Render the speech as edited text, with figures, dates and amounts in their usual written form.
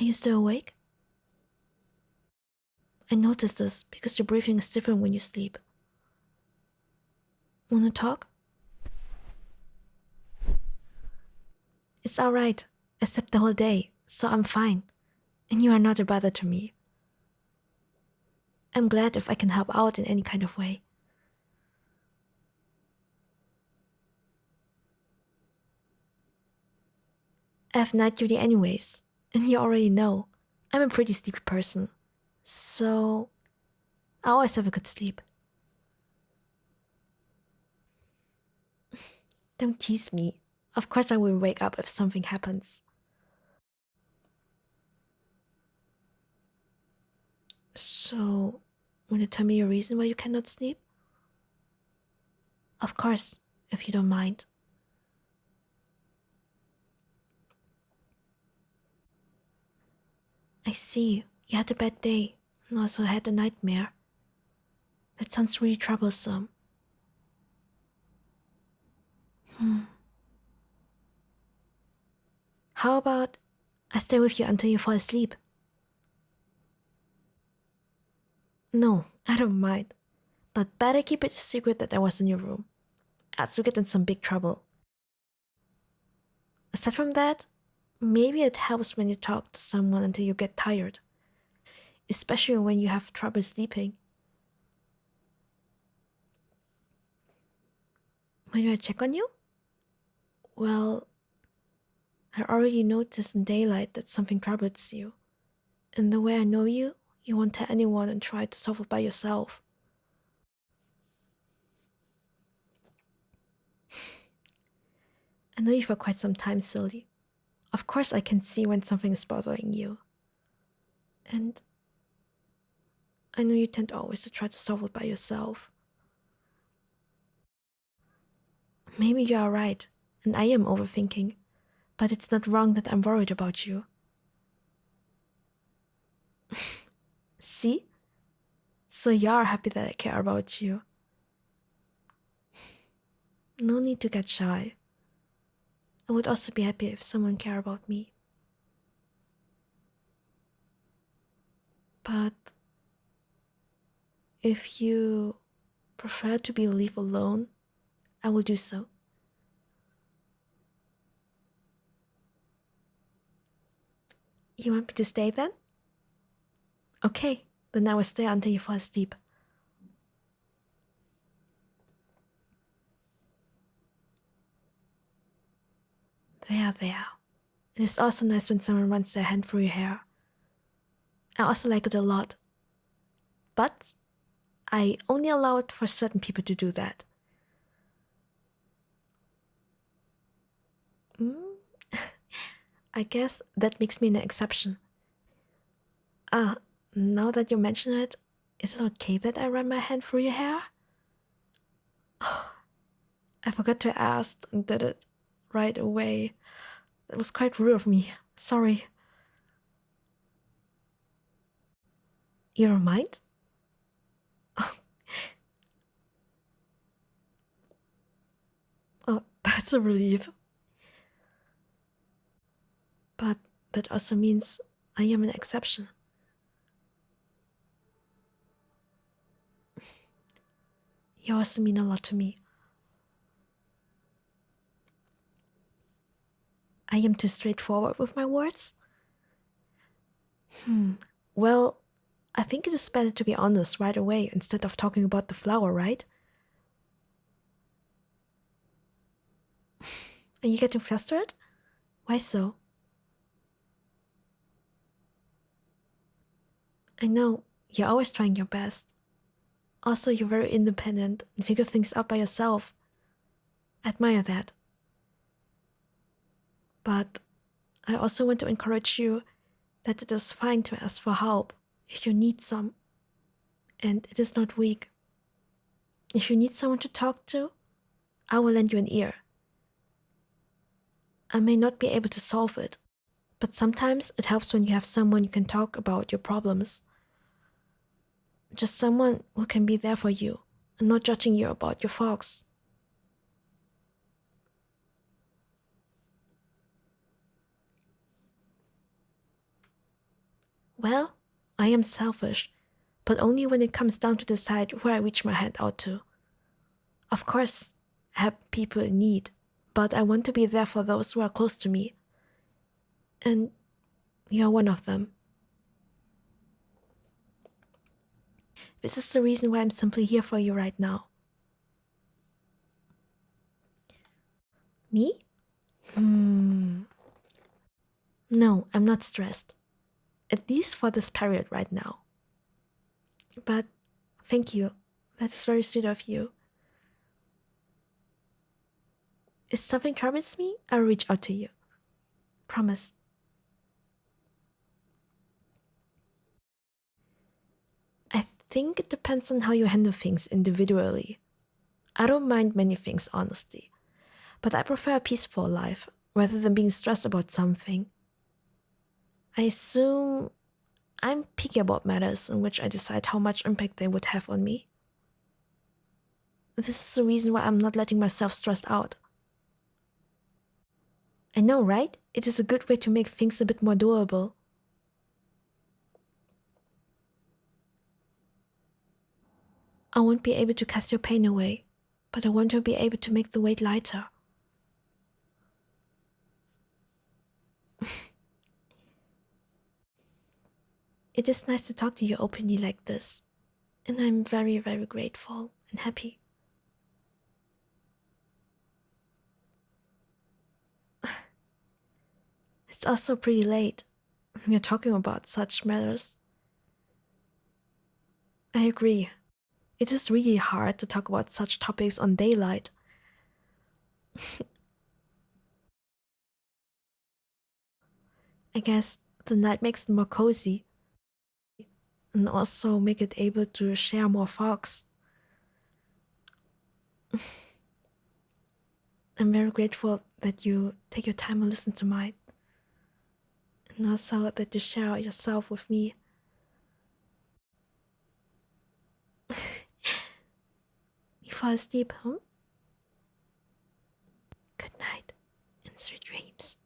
Are you still awake? I noticed this because your breathing is different when you sleep. Wanna talk? It's alright. I slept the whole day, so I'm fine. And you are not a bother to me. I'm glad if I can help out in any kind of way. I have night duty anyways, and you already know, I'm a pretty sleepy person. So, I always have a good sleep. Don't tease me. Of course I will wake up if something happens. So, wanna tell me your reason why you cannot sleep? Of course, if you don't mind. I see, you had a bad day and also had a nightmare. That sounds really troublesome. How about I stay with you until you fall asleep? No, I don't mind. But better keep it a secret that I was in your room. Else you get in some big trouble. Aside from that, maybe it helps when you talk to someone until you get tired. Especially when you have trouble sleeping. When I check on you? Well, I already noticed in daylight that something troubles you. And the way I know you, you won't tell anyone and try to solve it by yourself. I know you for quite some time, silly. Of course I can see when something is bothering you. And I know you tend always to try to solve it by yourself. Maybe you are right, and I am overthinking, but it's not wrong that I'm worried about you. See? So you are happy that I care about you. No need to get shy. I would also be happy if someone cared about me. But if you prefer to be left alone, I will do so. You want me to stay then? Okay, then I will stay until you fall asleep. There. It is also nice when someone runs their hand through your hair. I also like it a lot. But I only allow it for certain people to do that. I guess that makes me an exception. Now that you mention it, is it okay that I run my hand through your hair? I forgot to ask and did it right away. That was quite rude of me. Sorry. You don't mind? Oh, that's a relief. But that also means I am an exception. You also mean a lot to me. I am too straightforward with my words? Well, I think it is better to be honest right away instead of talking about the flower, right? Are you getting flustered? Why so? I know, you're always trying your best. Also, you're very independent and figure things out by yourself. I admire that. But I also want to encourage you that it is fine to ask for help if you need some. And it is not weak. If you need someone to talk to, I will lend you an ear. I may not be able to solve it, but sometimes it helps when you have someone you can talk about your problems. Just someone who can be there for you and not judging you about your faults. Well, I am selfish, but only when it comes down to decide where I reach my hand out to. Of course, I have people in need, but I want to be there for those who are close to me. And you're one of them. This is the reason why I'm simply here for you right now. Me? No, I'm not stressed. At least for this period right now. But thank you. That is very sweet of you. If something troubles me, I'll reach out to you. Promise. I think it depends on how you handle things individually. I don't mind many things, honestly. But I prefer a peaceful life, rather than being stressed about something. I assume I'm picky about matters in which I decide how much impact they would have on me. This is the reason why I'm not letting myself stress out. I know, right? It is a good way to make things a bit more doable. I won't be able to cast your pain away, but I want to be able to make the weight lighter. It is nice to talk to you openly like this, and I'm very, very grateful and happy. It's also pretty late. We're talking about such matters. I agree. It is really hard to talk about such topics on daylight. I guess the night makes it more cozy and also make it able to share more thoughts. I'm very grateful that you take your time and listen to mine. And also that you share yourself with me. You fall asleep, huh? Good night and sweet dreams.